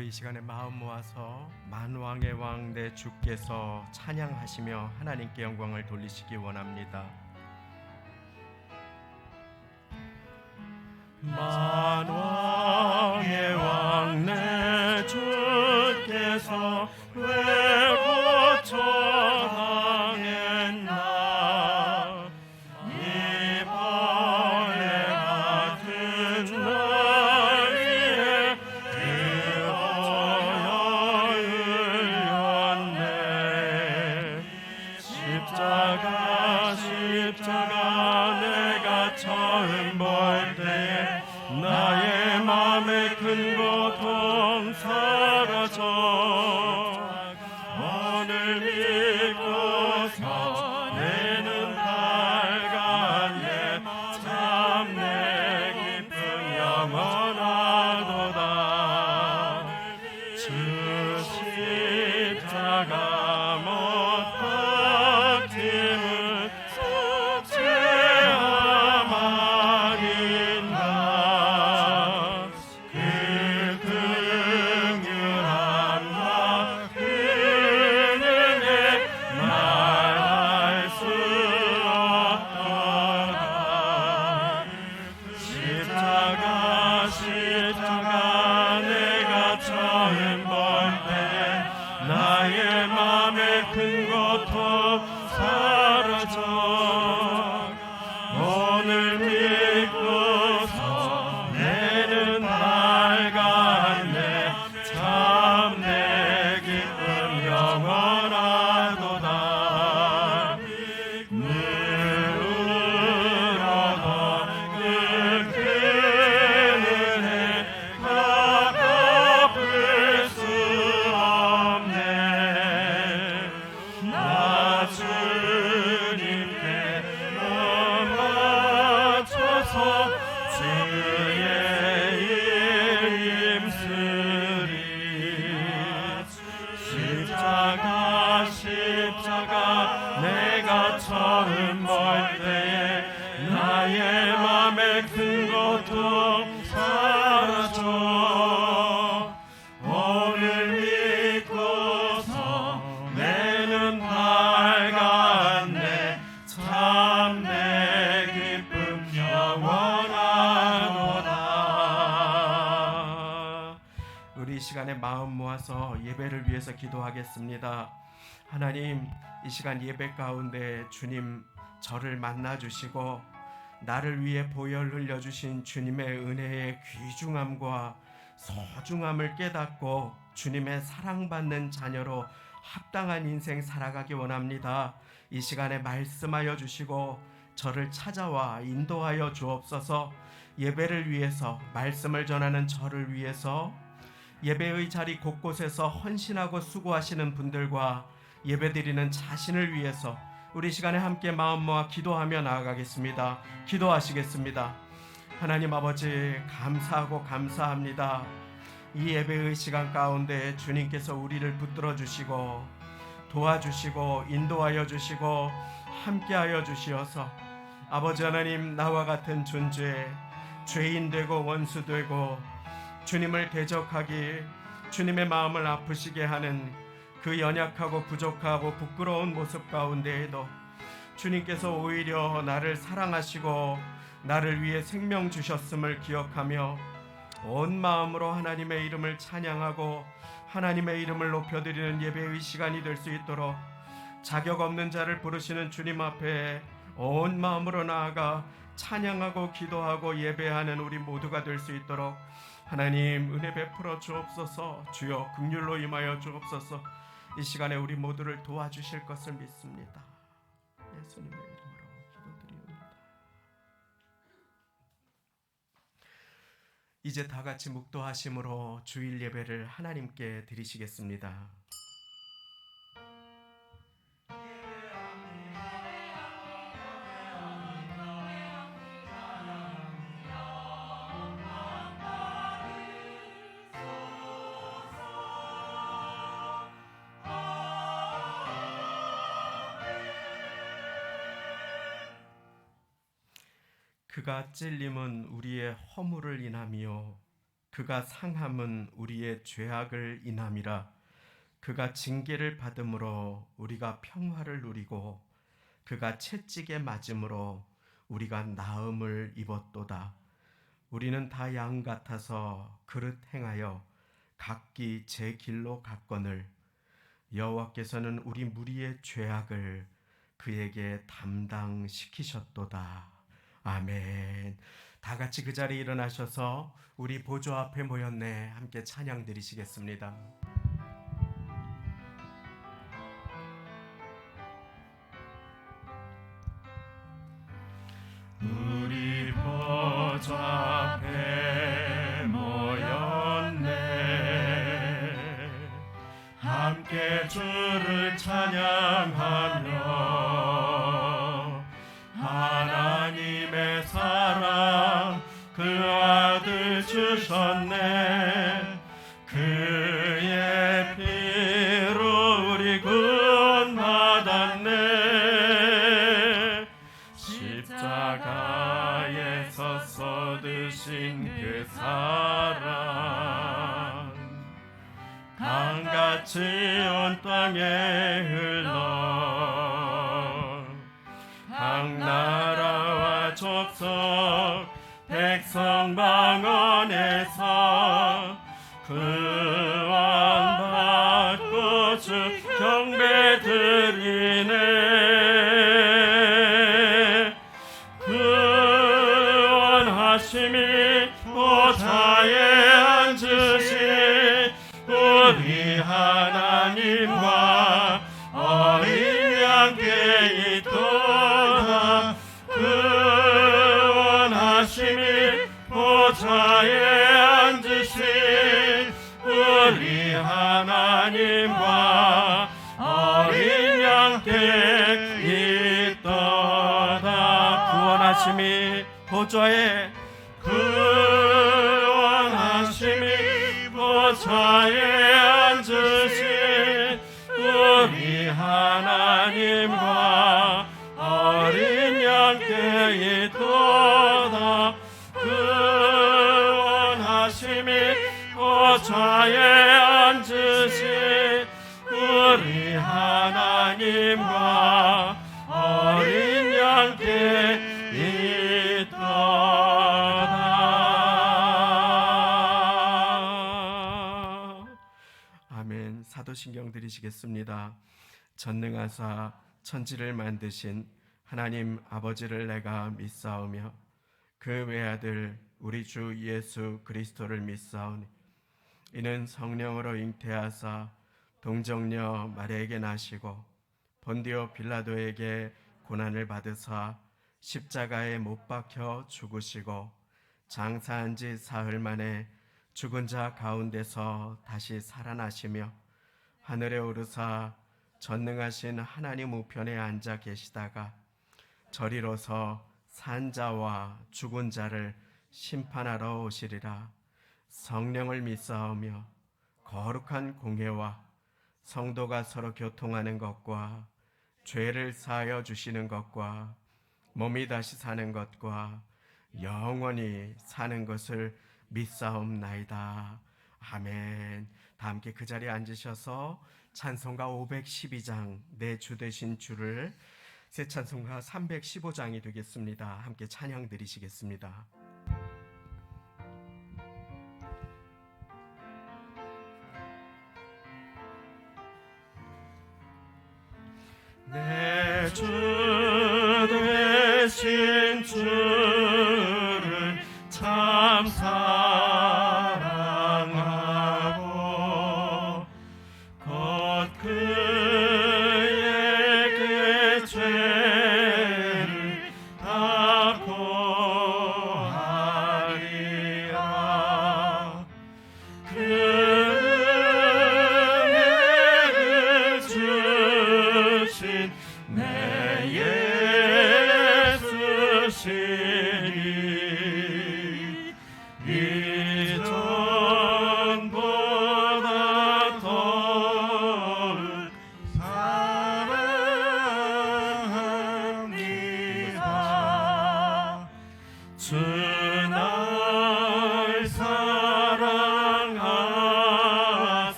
우리 이 시간에 마음 모아서 만왕의 왕 내 주께서 찬양하시며 하나님께 영광을 돌리시기 원합니다. 만왕의 왕 내 주께서 왜 고쳐당했나 이 벌레 같은 날 위에 되어야 흘렸네. 십자가 내가 처음 볼 때에 나의 맘에 큰 고통 사라져 오늘 믿고서 내는 밝았네. 참 내 기쁨 영원하도다. 주 십자가 못 박힘은 속죄함 아닌가. 그 긍휼함과 그 은혜 말할 수 없도다. 십자가 내가 처음 볼 때에 나의 맘에 큰 고통 사라져 오늘 믿고서 내는 밝았네. 참 내 기쁨 영원하도다. 누구로도 그 큰 은혜 갚을 수 없네. 나 주님께 몸 맞춰서 주의 일 힘쓰리. 십자가 내가 처음 볼 때에 나의 맘에 큰 고통 사라져 오늘 믿고서 내는 밝았네. 참 내 기쁨 영원하도다. 우리 이 시간에 마음 모아서 예배를 위해서 기도하겠습니다. 하나님, 이 시간 예배 가운데 주님 저를 만나주시고 나를 위해 보혈 흘려주신 주님의 은혜의 귀중함과 소중함을 깨닫고 주님의 사랑받는 자녀로 합당한 인생 살아가기 원합니다. 이 시간에 말씀하여 주시고 저를 찾아와 인도하여 주옵소서. 예배를 위해서, 말씀을 전하는 저를 위해서, 예배의 자리 곳곳에서 헌신하고 수고하시는 분들과 예배드리는 자신을 위해서 우리 시간에 함께 마음 모아 기도하며 나아가겠습니다. 기도하시겠습니다. 하나님 아버지, 감사하고 감사합니다. 이 예배의 시간 가운데 주님께서 우리를 붙들어 주시고 도와주시고 인도하여 주시고 함께하여 주시어서 아버지 하나님, 나와 같은 존재, 죄인 되고 원수 되고 주님을 대적하기, 주님의 마음을 아프시게 하는 그 연약하고 부족하고 부끄러운 모습 가운데에도 주님께서 오히려 나를 사랑하시고 나를 위해 생명 주셨음을 기억하며 온 마음으로 하나님의 이름을 찬양하고 하나님의 이름을 높여드리는 예배의 시간이 될 수 있도록 자격 없는 자를 부르시는 주님 앞에 온 마음으로 나아가 찬양하고 기도하고 예배하는 우리 모두가 될 수 있도록 하나님 은혜 베풀어 주옵소서. 주여 긍휼로 임하여 주옵소서. 이 시간에 우리 모두를 도와주실 것을 믿습니다. 예수님의 이름으로 기도드리옵니다. 이제 다 같이 묵도하심으로 주일 예배를 하나님께 드리시겠습니다. 그가 찔림은 우리의 허물을 인하며 그가 상함은 우리의 죄악을 인함이라. 그가 징계를 받음으로 우리가 평화를 누리고 그가 채찍에 맞음으로 우리가 나음을 입었도다. 우리는 다 양 같아서 그릇 행하여 각기 제 길로 갔거늘 여호와께서는 우리 무리의 죄악을 그에게 담당시키셨도다. 아멘. 다 같이 그 자리에 일어나셔서 우리 보좌 앞에 모였네 함께 찬양 드리시겠습니다. 우리 보좌 앞에 모였네 함께 주를 찬양하며 하나님의 사랑 그 아들 주셨네. 그의 피로 우리 구원받았네. 십자가에서 쏟으신 그 사랑 강같이 온 땅에 흘러 각 나라와 족속 백성 방언에서 구원받고 주 경배 드리네. 구원하심이 보좌에 앉으신 우리 하나님과 어린 양께 있도다. 구원하심이 보좌에 앉으신 우리 하나님과 어린 양께 있도다. 구원하심이 보좌에 보좌에 앉으신 우리 하나님과 어린 양께 있도다. 구원하심이 보좌에 앉으신 우리 하나님과 어린 양께 있도다. 아멘. 사도신경 드리시겠습니다. 전능하사 천지를 만드신 하나님 아버지를 내가 믿사오며 그 외아들 우리 주 예수 그리스도를 믿사오니 이는 성령으로 잉태하사 동정녀 마리아에게 나시고 본디오 빌라도에게 고난을 받으사 십자가에 못 박혀 죽으시고 장사한 지 사흘 만에 죽은 자 가운데서 다시 살아나시며 하늘에 오르사 전능하신 하나님 우편에 앉아 계시다가 저리로서 산 자와 죽은 자를 심판하러 오시리라. 성령을 믿사오며 거룩한 공회와 성도가 서로 교통하는 것과 죄를 사하여 주시는 것과 몸이 다시 사는 것과 영원히 사는 것을 믿사옵나이다. 아멘. 다 함께 그 자리에 앉으셔서 찬송가 512장 내 주 되신 주를 새 찬송가 315장이 되겠습니다. 함께 찬양 드리시겠습니다. 내 주 되신 주를 참 사랑하고 곧 그에게 죄를 다 고하리라. 그 은혜를 주신 내 예수신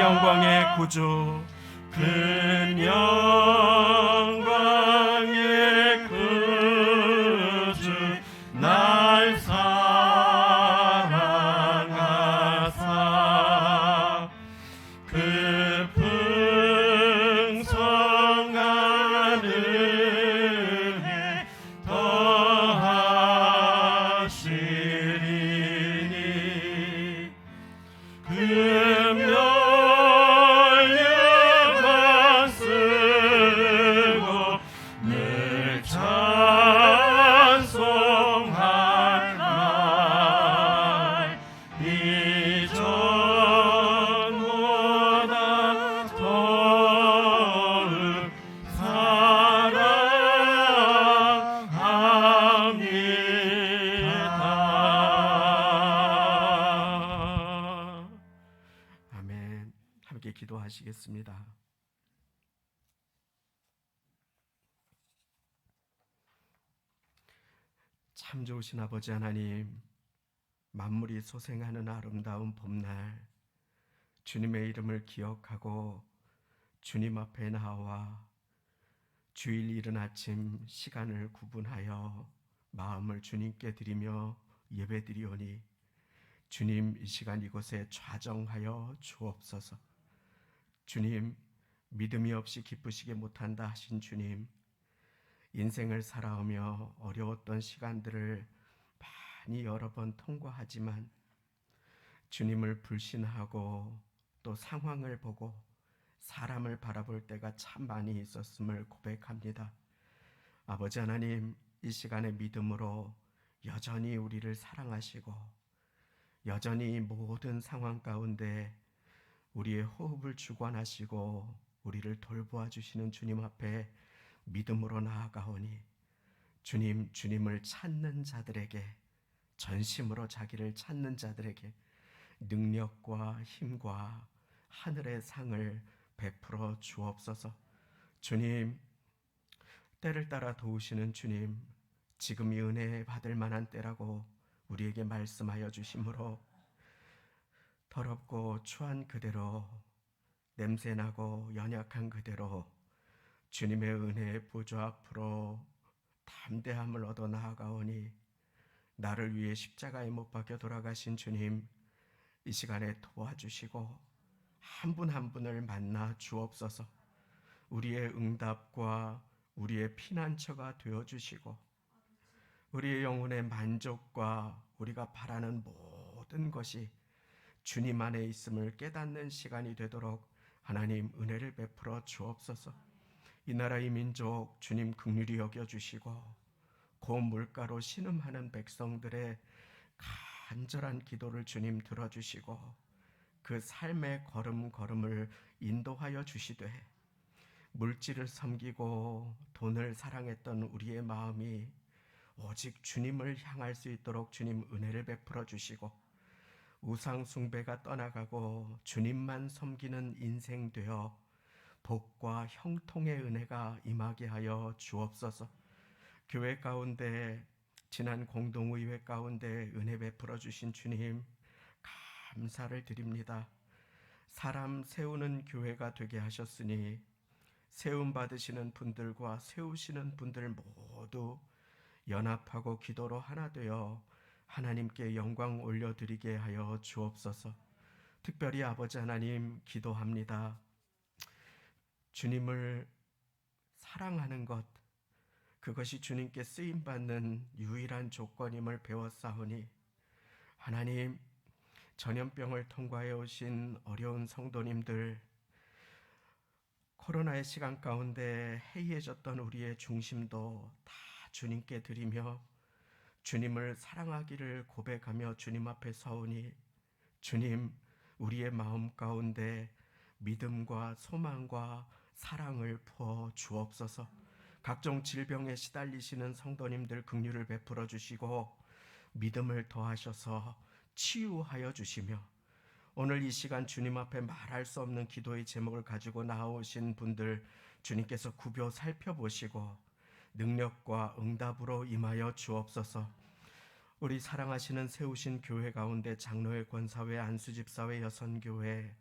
영광의 구주, 그 영광의 구주 날 사랑하사 그 풍성한 은혜 더하시리니 그 멸류관 쓰고 늘 찬송할 날 이전보다 더욱 사랑합니다. 아멘. 함께 기도하시겠습니다. 참 좋으신 아버지 하나님, 만물이 소생하는 아름다운 봄날, 주님의 이름을 기억하고 주님 앞에 나와 주일 이른 아침 시간을 구분하여 마음을 주님께 드리며 예배드리오니 주님, 이 시간 이곳에 좌정하여 주옵소서. 주님, 믿음이 없이 기쁘시게 못한다 하신 주님, 인생을 살아오며 어려웠던 시간들을 많이 여러 번 통과하지만 주님을 불신하고 또 상황을 보고 사람을 바라볼 때가 참 많이 있었음을 고백합니다. 아버지 하나님, 이 시간에 믿음으로 여전히 우리를 사랑하시고 여전히 모든 상황 가운데 우리의 호흡을 주관하시고 우리를 돌보아 주시는 주님 앞에 믿음으로 나아가오니 주님, 주님을 찾는 자들에게, 전심으로 자기를 찾는 자들에게 능력과 힘과 하늘의 상을 베풀어 주옵소서. 주님, 때를 따라 도우시는 주님, 지금이 은혜 받을 만한 때라고 우리에게 말씀하여 주심으로 더럽고 추한 그대로, 냄새나고 연약한 그대로 주님의 은혜의 보좌 앞으로 담대함을 얻어 나아가오니 나를 위해 십자가에 못 박혀 돌아가신 주님, 이 시간에 도와주시고 한 분 한 분을 만나 주옵소서. 우리의 응답과 우리의 피난처가 되어주시고 우리의 영혼의 만족과 우리가 바라는 모든 것이 주님 안에 있음을 깨닫는 시간이 되도록 하나님 은혜를 베풀어 주옵소서. 이 나라의 민족 주님 긍휼히 여겨주시고 고물가로 신음하는 백성들의 간절한 기도를 주님 들어주시고 그 삶의 걸음걸음을 인도하여 주시되 물질을 섬기고 돈을 사랑했던 우리의 마음이 오직 주님을 향할 수 있도록 주님 은혜를 베풀어 주시고 우상 숭배가 떠나가고 주님만 섬기는 인생 되어 복과 형통의 은혜가 임하게 하여 주옵소서. 교회 가운데, 지난 공동의회 가운데 은혜 베풀어 주신 주님 감사를 드립니다. 사람 세우는 교회가 되게 하셨으니 세움 받으시는 분들과 세우시는 분들 모두 연합하고 기도로 하나 되어 하나님께 영광 올려드리게 하여 주옵소서. 특별히 아버지 하나님 기도합니다. 주님을 사랑하는 것, 그것이 주님께 쓰임받는 유일한 조건임을 배웠사오니 하나님, 전염병을 통과해 오신 어려운 성도님들, 코로나의 시간 가운데 해이해졌던 우리의 중심도 다 주님께 드리며 주님을 사랑하기를 고백하며 주님 앞에 서오니 주님, 우리의 마음 가운데 믿음과 소망과 사랑을 부어 주옵소서. 각종 질병에 시달리시는 성도님들 긍휼을 베풀어 주시고 믿음을 더하셔서 치유하여 주시며 오늘 이 시간 주님 앞에 말할 수 없는 기도의 제목을 가지고 나오신 분들 주님께서 구벼 살펴보시고 능력과 응답으로 임하여 주옵소서. 우리 사랑하시는 세우신 교회 가운데 장로회, 권사회, 안수집사회, 여선교회,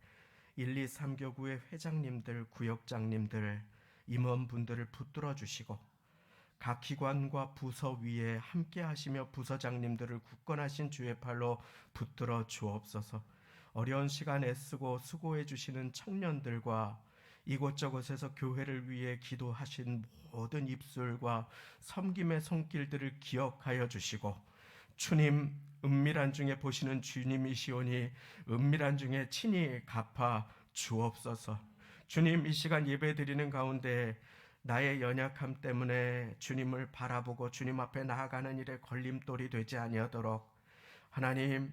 1, 2, 3교구의 회장님들, 구역장님들, 임원분들을 붙들어 주시고 각 기관과 부서 위에 함께 하시며 부서장님들을 굳건하신 주의 팔로 붙들어 주옵소서. 어려운 시간 애쓰고 수고해 주시는 청년들과 이곳저곳에서 교회를 위해 기도하신 모든 입술과 섬김의 손길들을 기억하여 주시고 주님 은밀한 중에 보시는 주님이시오니 은밀한 중에 친히 갚아 주옵소서. 주님 이 시간 예배 드리는 가운데 나의 연약함 때문에 주님을 바라보고 주님 앞에 나아가는 일에 걸림돌이 되지 아니하도록 하나님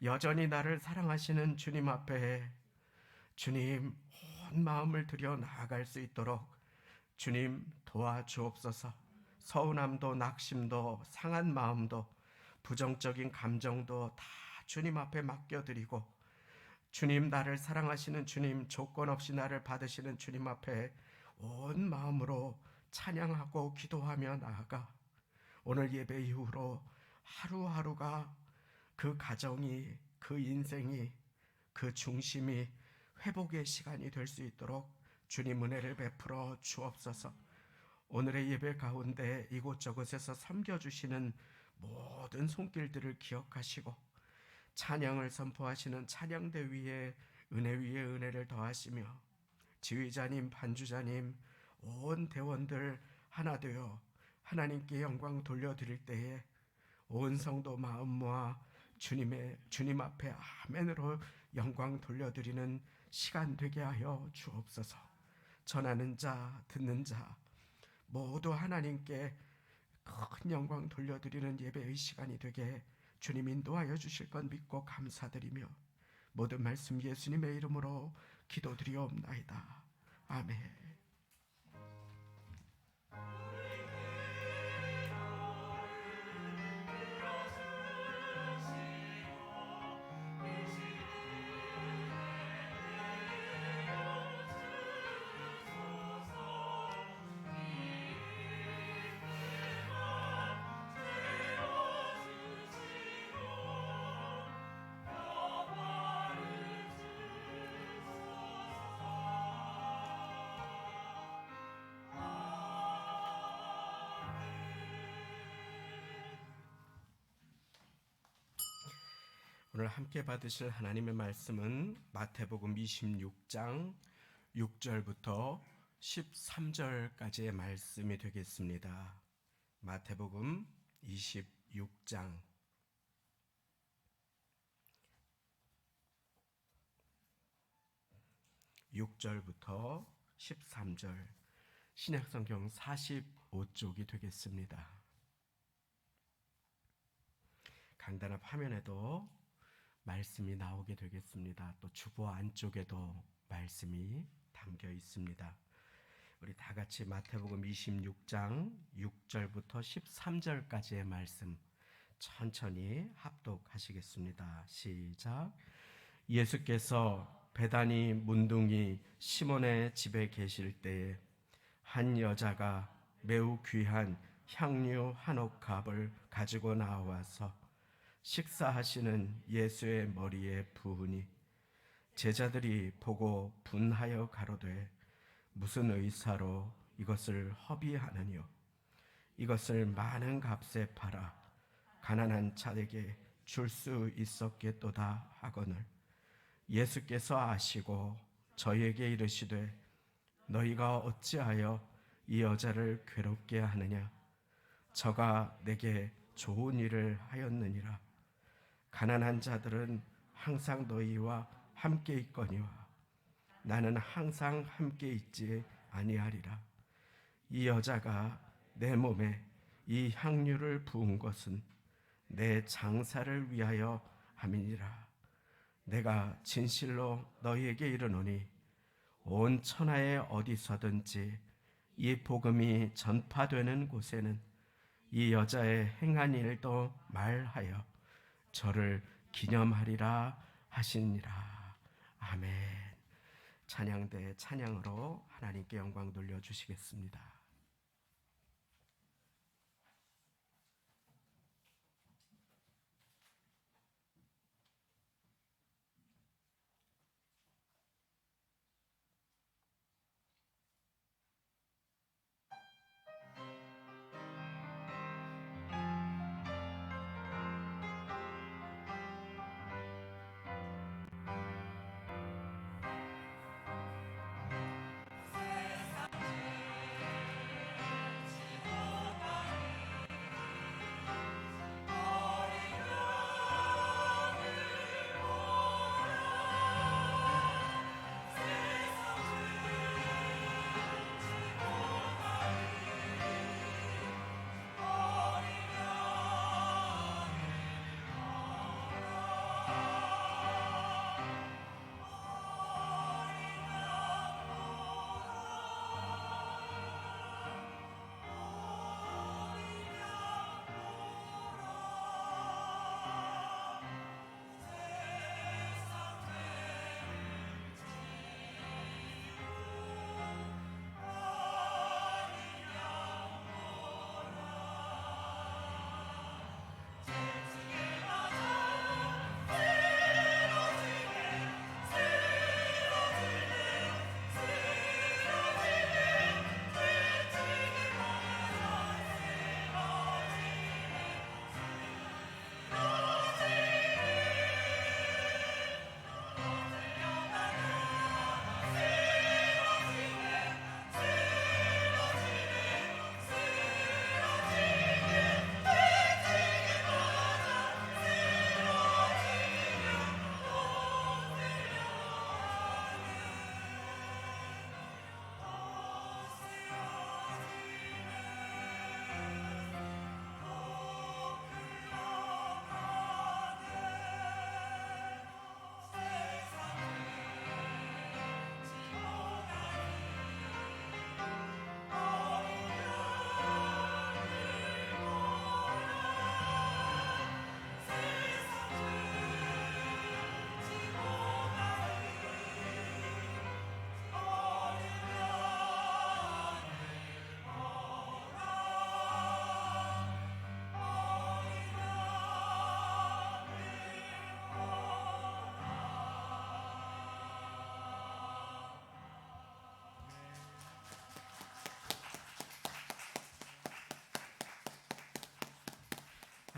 여전히 나를 사랑하시는 주님 앞에 주님 온 마음을 들여 나아갈 수 있도록 주님 도와주옵소서. 서운함도 낙심도 상한 마음도 부정적인 감정도 다 주님 앞에 맡겨드리고 주님 나를 사랑하시는 주님 조건 없이 나를 받으시는 주님 앞에 온 마음으로 찬양하고 기도하며 나아가 오늘 예배 이후로 하루하루가 그 가정이 그 인생이 그 중심이 회복의 시간이 될 수 있도록 주님 은혜를 베풀어 주옵소서. 오늘의 예배 가운데 이곳저곳에서 섬겨주시는 모든 손길들을 기억하시고 찬양을 선포하시는 찬양대 위에 은혜를 더하시며 지휘자님, 반주자님, 온 대원들 하나 되어 하나님께 영광 돌려드릴 때에 온 성도 마음 모아 주님 앞에 아멘으로 영광 돌려드리는 시간 되게 하여 주옵소서. 전하는 자, 듣는 자 모두 하나님께 큰 영광 돌려드리는 예배의 시간이 되게 주님 인도하여 주실 것 믿고 감사드리며 모든 말씀 예수님의 이름으로 기도드리옵나이다. 아멘. 오늘 함께 받으실 하나님의 말씀은 마태복음 26장 6절부터 13절까지의 말씀이 되겠습니다. 마태복음 26장 6절부터 13절 신약성경 45쪽이 되겠습니다. 강단 앞 화면에도 말씀이 나오게 되겠습니다. 또 주보 안쪽에도 말씀이 담겨 있습니다. 우리 다 같이 마태복음 26장 6절부터 13절까지의 말씀 천천히 합독하시겠습니다. 시작. 예수께서 베다니 문둥이 시몬의 집에 계실 때에 한 여자가 매우 귀한 향유 한 옥합을 가지고 나와서 식사하시는 예수의 머리에 부으니 제자들이 보고 분하여 가로되 무슨 의사로 이것을 허비하느뇨 이것을 많은 값에 팔아 가난한 자에게 줄 수 있었겠도다 하거늘 예수께서 아시고 저희에게 이르시되 너희가 어찌하여 이 여자를 괴롭게 하느냐 저가 내게 좋은 일을 하였느니라 가난한 자들은 항상 너희와 함께 있거니와 나는 항상 함께 있지 아니하리라. 이 여자가 내 몸에 이 향유를 부은 것은 내 장사를 위하여 함이니라. 내가 진실로 너희에게 이르노니 온 천하에 어디서든지 이 복음이 전파되는 곳에는 이 여자의 행한 일도 말하여 저를 기념하리라 하시니라. 아멘. 찬양대 찬양으로 하나님께 영광 돌려주시겠습니다.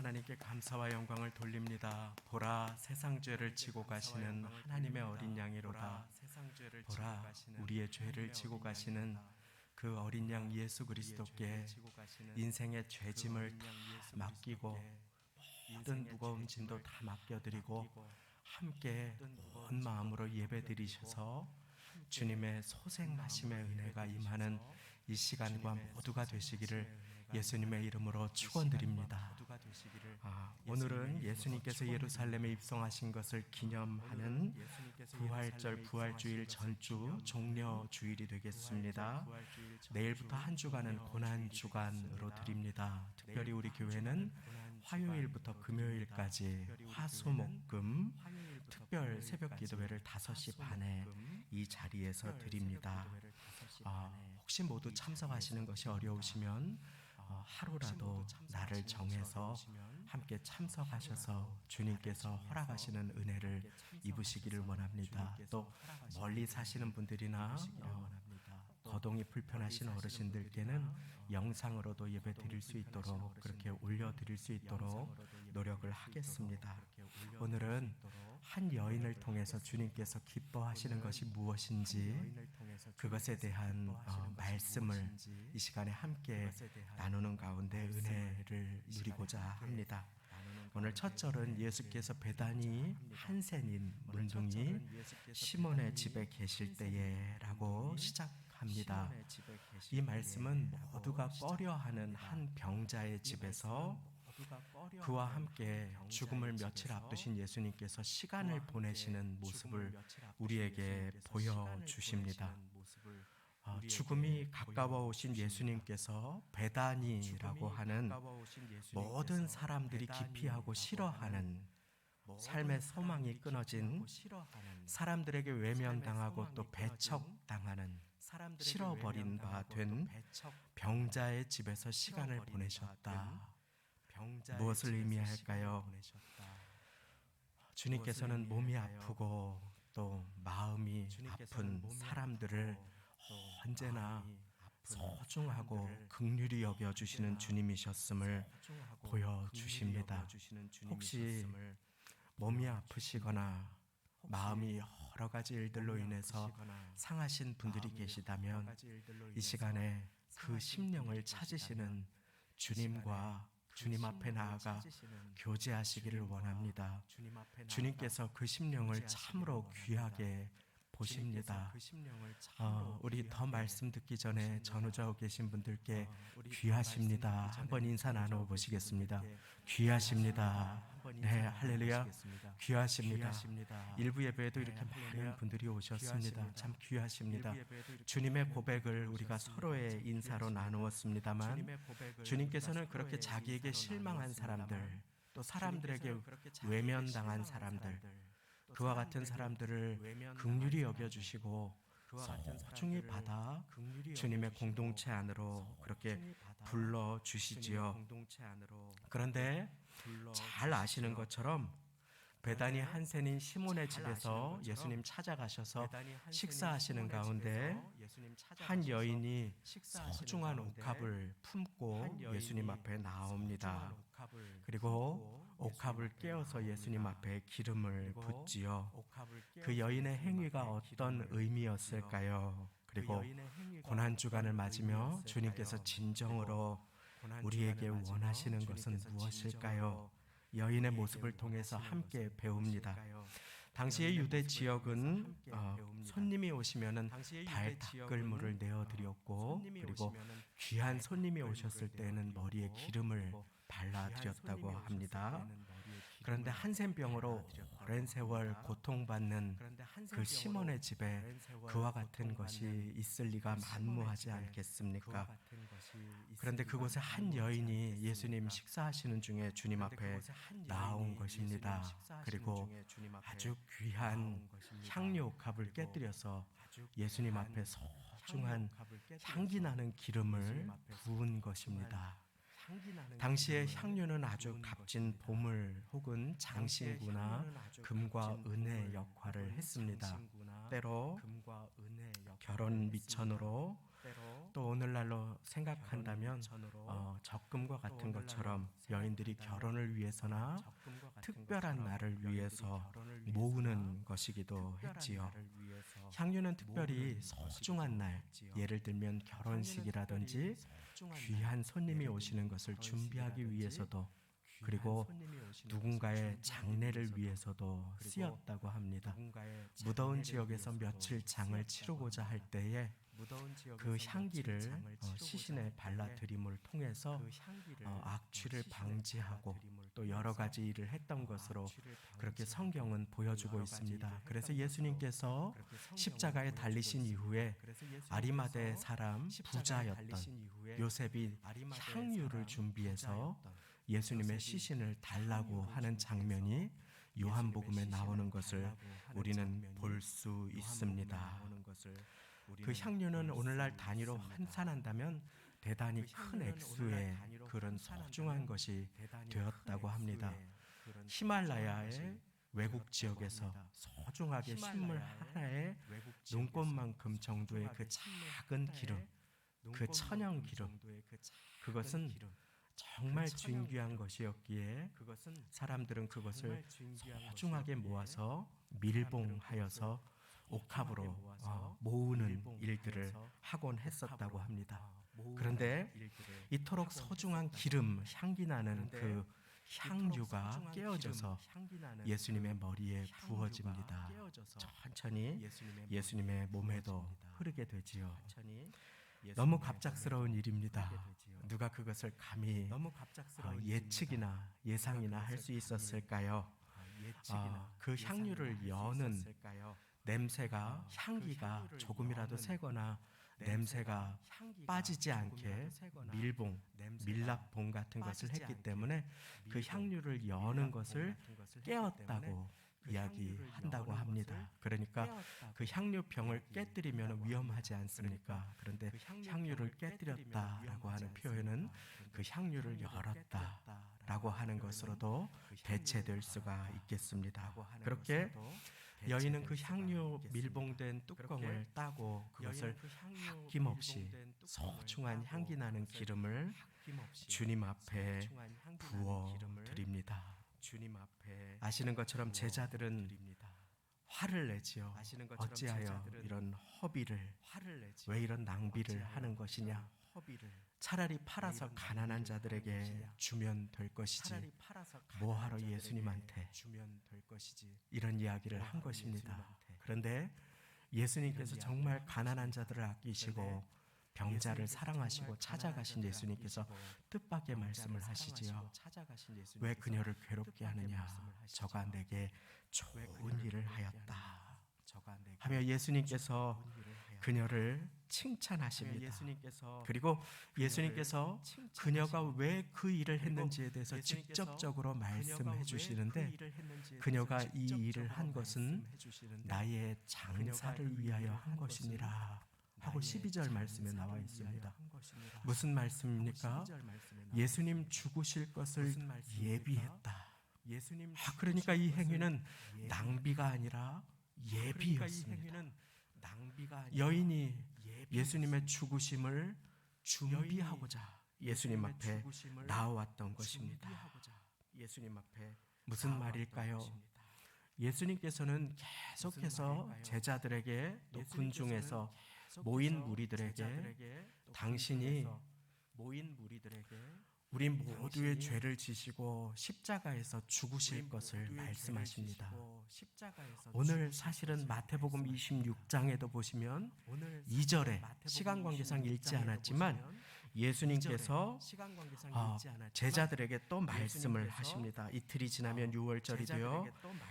하나님께 감사와 영광을 돌립니다. 보라, 세상 죄를 지고 가시는 하나님의 어린 양이로다. 보라, 우리의 죄를 지고 가시는 그 어린 양 예수 그리스도께 인생의 죄짐을 다 맡기고 모든 무거운 짐도 다 맡겨드리고 함께 온 마음으로 예배드리셔서 주님의 소생하심의 은혜가 임하는 이 시간과 모두가 되시기를 예수님의 이름으로 축원드립니다. 오늘은 예수님께서 예루살렘에 입성하신 것을 기념하는 부활절 부활주일 전주 종려주일이 되겠습니다. 내일부터 한 주간은 고난주간으로 드립니다. 특별히 우리 교회는 화요일부터 금요일까지 화수목금 특별 새벽 기도회를 5시 반에 이 자리에서 드립니다. 혹시 모두 참석하시는 것이 어려우시면 하루라도 날을 정해서 함께 참석하셔서 주님께서 허락하시는 은혜를 입으시기를 원합니다. 또 멀리 사시는 분들이나 거동이 불편하신 어르신들께는 영상으로도 예배 드릴 수 있도록 그렇게 올려드릴 수 있도록 노력을 하겠습니다. 오늘은 한 여인을 통해서 주님께서 기뻐하시는 것이 무엇인지 그것에 대한 말씀을 이 시간에 함께 나누는 가운데 은혜를 누리고자 합니다. 오늘 첫 절은 예수께서 베다니 한센인 문둥이 시몬의 집에 계실 때에 라고 시작합니다. 이 말씀은 모두가 꺼려하는 한 병자의 집에서 그와 함께 죽음을 며칠 앞두신 예수님께서 시간을 보내시는 모습을 우리에게 보여주십니다. 죽음이 가까워 오신 예수님께서 베다니라고 하는 모든 사람들이 기피하고 싫어하는 삶의 소망이 끊어진 사람들에게 외면당하고 또 배척당하는 싫어버린 바 된 병자의 집에서 시간을 보내셨다. 무엇을 의미할까요? 주님께서는 몸이 아프고 또 마음이 아픈 사람들을 언제나 소중하고 긍휼히 여겨주시는 주님이셨음을 보여주십니다. 혹시 몸이 아프시거나 마음이 여러 가지 일들로 인해서 상하신 분들이 계시다면 이 시간에 그 심령을 찾으시는 주님과 주님 앞에 나아가 교제하시기를 원합니다. 주님께서 그 심령을 참으로 귀하게 보십니다. 우리 더 말씀 듣기 전에 전후좌우 계신 분들께 귀하십니다. 한번 인사 나누어 보시겠습니다. 귀하십니다. 네, 할렐루야. 귀하십니다. 일부 예배에도 이렇게 많은 분들이 오셨습니다. 참 귀하십니다. 주님의 고백을 우리가 서로의 인사로 나누었습니다만 주님께서는 그렇게 자기에게 실망한 사람들, 또 사람들에게 외면당한 사람들, 그와 같은 사람들을 긍휼히 여겨주시고 소중히 받아 주님의 공동체 안으로 그렇게 불러주시지요. 그런데 잘 아시는 것처럼 베다니 한센인 시몬의 집에서 예수님 찾아가셔서 식사하시는 가운데 한 여인이 소중한 옥합을 품고 예수님 앞에 나옵니다. 그리고 옥합을 깨어서 예수님 앞에 기름을 붓지요. 그 여인의 행위가 어떤 의미였을까요? 그리고 고난주간을 맞으며 주님께서 진정으로 우리에게 원하시는 것은 무엇일까요? 여인의 모습을 통해서 함께 배웁니다. 당시의 유대 지역은 손님이 오시면은 발 닦을 물을 내어드렸고 그리고 귀한 손님이 오셨을 때는 머리에 기름을 발라드렸다고 합니다. 그런데 한센병으로 오랜 세월 고통받는 그 시몬의 집에 그와 같은 것이 있을 리가 만무하지 않겠습니까? 그런데 그곳에 한 여인이 예수님 식사하시는 중에 주님 앞에 나온 것입니다. 그리고 아주 귀한 향료옥합을 깨뜨려서 예수님 앞에 소중한 향기 나는 기름을 부은 것입니다. 당시의 향료는 아주 값진 보물 혹은 장신구나 금과 은의 역할을 했습니다. 때로 결혼 미천으로 또 오늘날로 생각한다면 적금과 같은 것처럼 여인들이 결혼을 위해서나 특별한 날을 위해서 모으는 것이기도 했지요. 향유는 특별히 소중한 날, 예를 들면 결혼식이라든지 귀한 손님이 오시는 것을 준비하기 위해서도, 그리고 누군가의 장례를 위해서도 쓰였다고 합니다. 무더운 지역에서 며칠 장을 치르고자 할 때에 그 향기를 시신에 발라드림을 통해서 악취를 방지하고 또 여러 가지 일을 했던 것으로 그렇게 성경은 보여주고 있습니다. 그래서 예수님께서 십자가에 달리신 이후에 아리마대 사람 부자였던 요셉이 향유를 준비해서 예수님의 시신을 달라고 하는 장면이 요한복음에 나오는 것을 우리는 볼 수 있습니다. 그 향유는 오늘날 단위로 환산한다면 대단히 큰 액수의 그런 소중한 것이 되었다고 합니다. 히말라야의 외국 지역에서 소중하게 식물 하나의 눈꽃만큼 정도의 그 작은 기름, 그 천연 기름, 그것은 정말 존귀한 것이었기에 사람들은 그것을 소중하게 모아서 밀봉하여서 옥합으로 모으는 일들을 하곤 했었다고 합니다. 그런데 이토록 소중한 기름, 향기 나는 그 향유가 깨어져서 예수님의 머리에 부어집니다. 천천히 예수님의 몸에도 흐르게 되지요. 너무 갑작스러운 일입니다. 누가 그것을 감히 예측이나 예상이나 할 수 있었을까요? 그 향유를 여는 냄새가, 향기가 조금이라도 새거나 냄새가 빠지지 않게 밀봉, 밀랍봉 같은 것을 했기 때문에 그 향유를 여는 것을 깨었다고 이야기한다고 합니다. 그러니까 그 향유병을 깨뜨리면 위험하지 않습니까? 그런데 향유를 깨뜨렸다라고 하는 표현은 그 향유를 열었다라고 하는 것으로도 대체될 수가 있겠습니다. 그렇게 여인은 그 향유 밀봉된 뚜껑을 따고 그것을 아낌없이 소중한 향기 나는 기름을 주님 앞에 부어 드립니다. 아시는 것처럼 제자들은 화를 내지요. 어찌하여 이런 허비를, 왜 이런 낭비를 하는 것이냐? 차라리 팔아서 가난한 자들에게 주면 될 것이지, 뭐하러 예수님한테 이런 이야기를 한 것입니다. 그런데 예수님께서 정말 가난한 자들을 아끼시고 병자를 사랑하시고 찾아가신 예수님께서 뜻밖의 말씀을 하시지요. 왜 그녀를 괴롭게 하느냐? 저가 내게 좋은 일을 하였다 하며 예수님께서 그녀를 칭찬하십니다. 그리고 예수님께서 그녀가 왜 그 일을 했는지에 대해서 직접적으로 말씀해 주시는데, 그녀가 이 일을 한 것은 나의 장사를 위하여 한 것이니라 하고 12절 말씀에 나와 있습니다. 무슨 말씀입니까? 예수님 죽으실 것을 예비했다. 그러니까 이 행위는 낭비가 아니라 예비였습니다. 여인이 예수님의 죽으심을 준비하고자 예수님 앞에 나왔던 것입니다. 무슨 말일까요? 예수님께서는 계속해서 제자들에게 또 군중에서 모인 무리들에게 당신이 우리 모두의 죄를 지시고 십자가에서 죽으실 것을 말씀하십니다. 오늘 사실은 마태복음 26장에도 보시면 2절에 시간 관계상 읽지 않았지만 예수님께서 제자들에게 또 말씀을 하십니다. 이틀이 지나면 6월절이 되어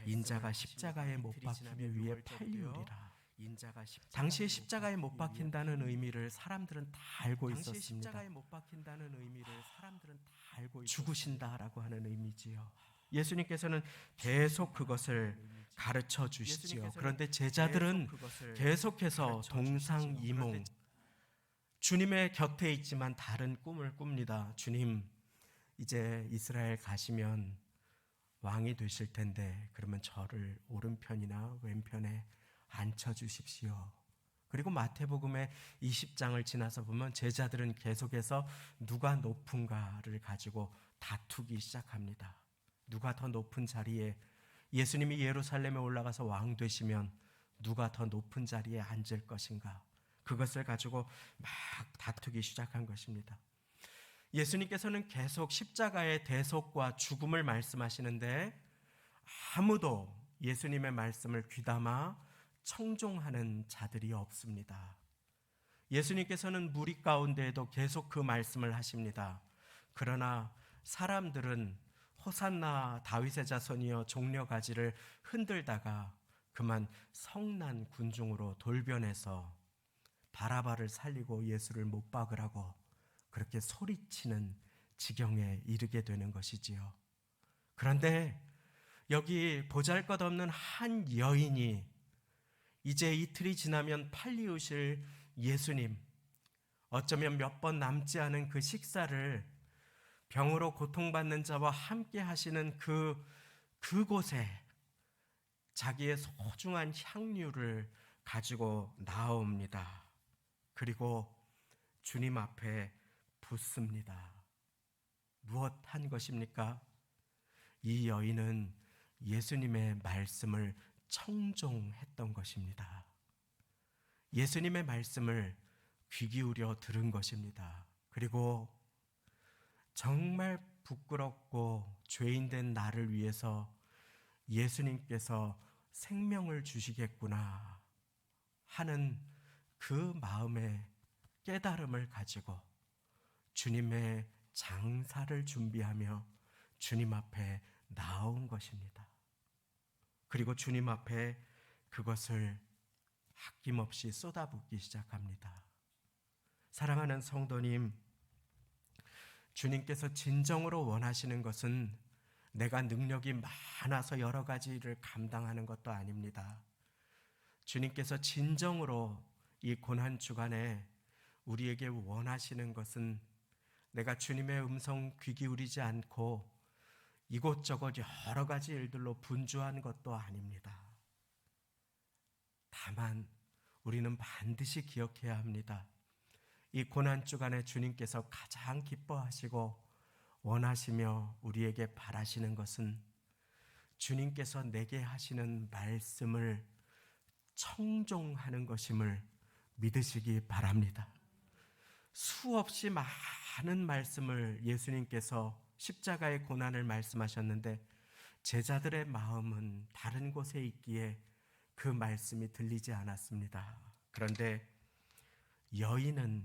인자가 십자가에 못 박히며 위에 팔리우리라. 당시에 십자가에 못 박힌다는 의미를 사람들은 다 알고 있었습니다. 죽으신다라고 하는 의미지요. 예수님께서는 계속 그것을 가르쳐 주시지요. 그런데 제자들은 계속해서 동상이몽, 주님의 곁에 있지만 다른 꿈을 꿉니다. 주님, 이제 이스라엘 가시면 왕이 되실 텐데 그러면 저를 오른편이나 왼편에 앉혀 주십시오. 그리고 마태복음의 20장을 지나서 보면 제자들은 계속해서 누가 높은가를 가지고 다투기 시작합니다. 누가 더 높은 자리에, 예수님이 예루살렘에 올라가서 왕 되시면 누가 더 높은 자리에 앉을 것인가, 그것을 가지고 막 다투기 시작한 것입니다. 예수님께서는 계속 십자가의 대속과 죽음을 말씀하시는데 아무도 예수님의 말씀을 귀담아 청종하는 자들이 없습니다. 예수님께서는 무리 가운데에도 계속 그 말씀을 하십니다. 그러나 사람들은 호산나 다윗의 자손이여 종려가지를 흔들다가 그만 성난 군중으로 돌변해서 바라바를 살리고 예수를 못 박으라고 그렇게 소리치는 지경에 이르게 되는 것이지요. 그런데 여기 보잘것없는 한 여인이 이제 이틀이 지나면 팔리우실 예수님, 어쩌면 몇 번 남지 않은 그 식사를 병으로 고통받는 자와 함께 하시는 그곳에 자기의 소중한 향유를 가지고 나옵니다. 그리고 주님 앞에 붓습니다. 무엇 한 것입니까? 이 여인은 예수님의 말씀을 청종했던 것입니다. 예수님의 말씀을 귀 기울여 들은 것입니다. 그리고 정말 부끄럽고 죄인된 나를 위해서 예수님께서 생명을 주시겠구나 하는 그 마음의 깨달음을 가지고 주님의 장사를 준비하며 주님 앞에 나온 것입니다. 그리고 주님 앞에 그것을 아낌없이 쏟아붓기 시작합니다. 사랑하는 성도님, 주님께서 진정으로 원하시는 것은 내가 능력이 많아서 여러 가지를 감당하는 것도 아닙니다. 주님께서 진정으로 이 고난주간에 우리에게 원하시는 것은 내가 주님의 음성 귀 기울이지 않고 이곳저곳 여러 가지 일들로 분주한 것도 아닙니다. 다만 우리는 반드시 기억해야 합니다. 이 고난주간에 주님께서 가장 기뻐하시고 원하시며 우리에게 바라시는 것은 주님께서 내게 하시는 말씀을 청종하는 것임을 믿으시기 바랍니다. 수없이 많은 말씀을 예수님께서 십자가의 고난을 말씀하셨는데 제자들의 마음은 다른 곳에 있기에 그 말씀이 들리지 않았습니다. 그런데 여인은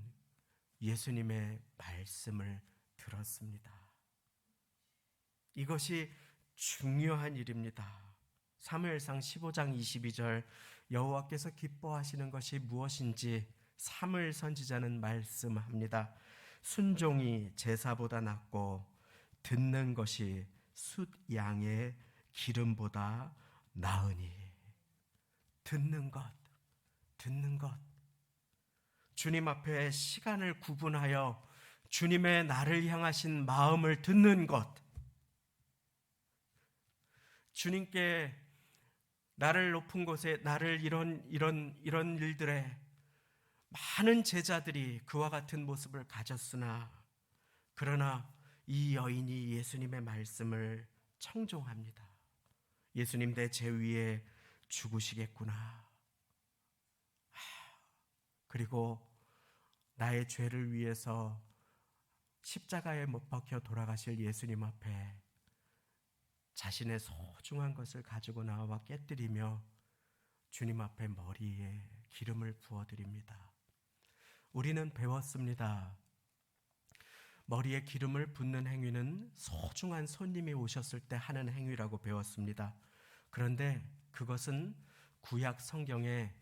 예수님의 말씀을 들었습니다. 이것이 중요한 일입니다. 사무엘상 15장 22절, 여호와께서 기뻐하시는 것이 무엇인지 사무엘 선지자는 말씀합니다. 순종이 제사보다 낫고 듣는 것이 숫양의 기름보다 나으니. 듣는 것. 주님 앞에 시간을 구분하여 주님의 나를 향하신 마음을 듣는 것. 주님께 나를 높은 곳에 나를 이런 일들에 많은 제자들이 그와 같은 모습을 가졌으나 그러나 이 여인이 예수님의 말씀을 청종합니다. 예수님, 내 죄 위에 죽으시겠구나. 그리고 나의 죄를 위해서 십자가에 못 박혀 돌아가실 예수님 앞에 자신의 소중한 것을 가지고 나와 깨뜨리며 주님 앞에 머리에 기름을 부어드립니다. 우리는 배웠습니다. 머리에 기름을 붓는 행위는 소중한 손님이 오셨을 때 하는 행위라고 배웠습니다. 그런데 그것은 구약 성경에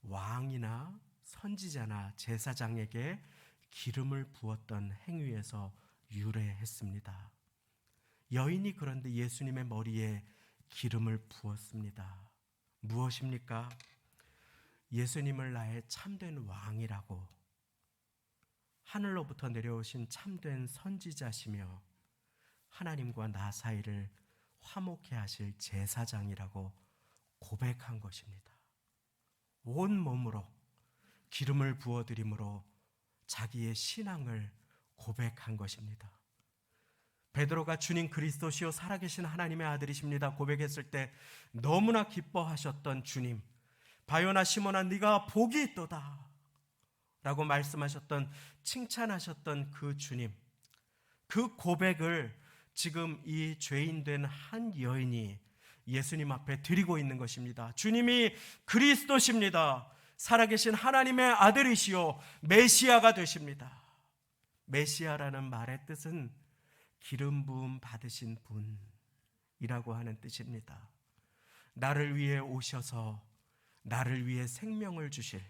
왕이나 선지자나 제사장에게 기름을 부었던 행위에서 유래했습니다. 여인이 그런데 예수님의 머리에 기름을 부었습니다. 무엇입니까? 예수님을 나의 참된 왕이라고, 하늘로부터 내려오신 참된 선지자시며 하나님과 나 사이를 화목해 하실 제사장이라고 고백한 것입니다. 온 몸으로 기름을 부어드림으로 자기의 신앙을 고백한 것입니다. 베드로가 주님 그리스도시요 살아계신 하나님의 아들이십니다 고백했을 때 너무나 기뻐하셨던 주님, 바요나 시몬아 네가 복이 있도다 라고 말씀하셨던, 칭찬하셨던 그 주님, 그 고백을 지금 이 죄인된 한 여인이 예수님 앞에 드리고 있는 것입니다. 주님이 그리스도십니다. 살아계신 하나님의 아들이시요 메시아가 되십니다. 메시아라는 말의 뜻은 기름 부음 받으신 분이라고 하는 뜻입니다. 나를 위해 오셔서 나를 위해 생명을 주실,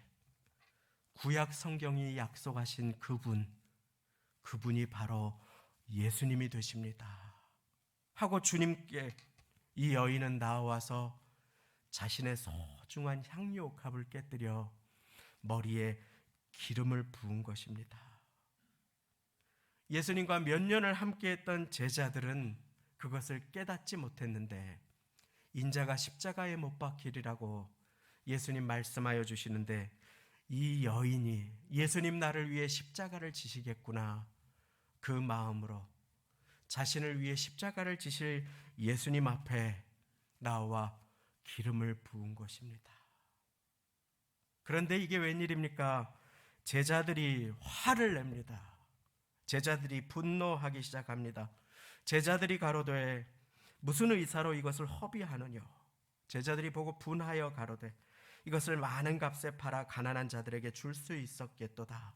구약 성경이 약속하신 그분이 바로 예수님이 되십니다 하고 주님께 이 여인은 나와서 자신의 소중한 향유옥합을 깨뜨려 머리에 기름을 부은 것입니다. 예수님과 몇 년을 함께했던 제자들은 그것을 깨닫지 못했는데 인자가 십자가에 못 박히리라고 예수님 말씀하여 주시는데 이 여인이 예수님 나를 위해 십자가를 지시겠구나, 그 마음으로 자신을 위해 십자가를 지실 예수님 앞에 나와 기름을 부은 것입니다. 그런데 이게 웬일입니까? 제자들이 화를 냅니다. 제자들이 분노하기 시작합니다. 제자들이 가로되 무슨 의사로 이것을 허비하느냐? 제자들이 보고 분하여 가로되 이것을 많은 값에 팔아 가난한 자들에게 줄 수 있었겠도다.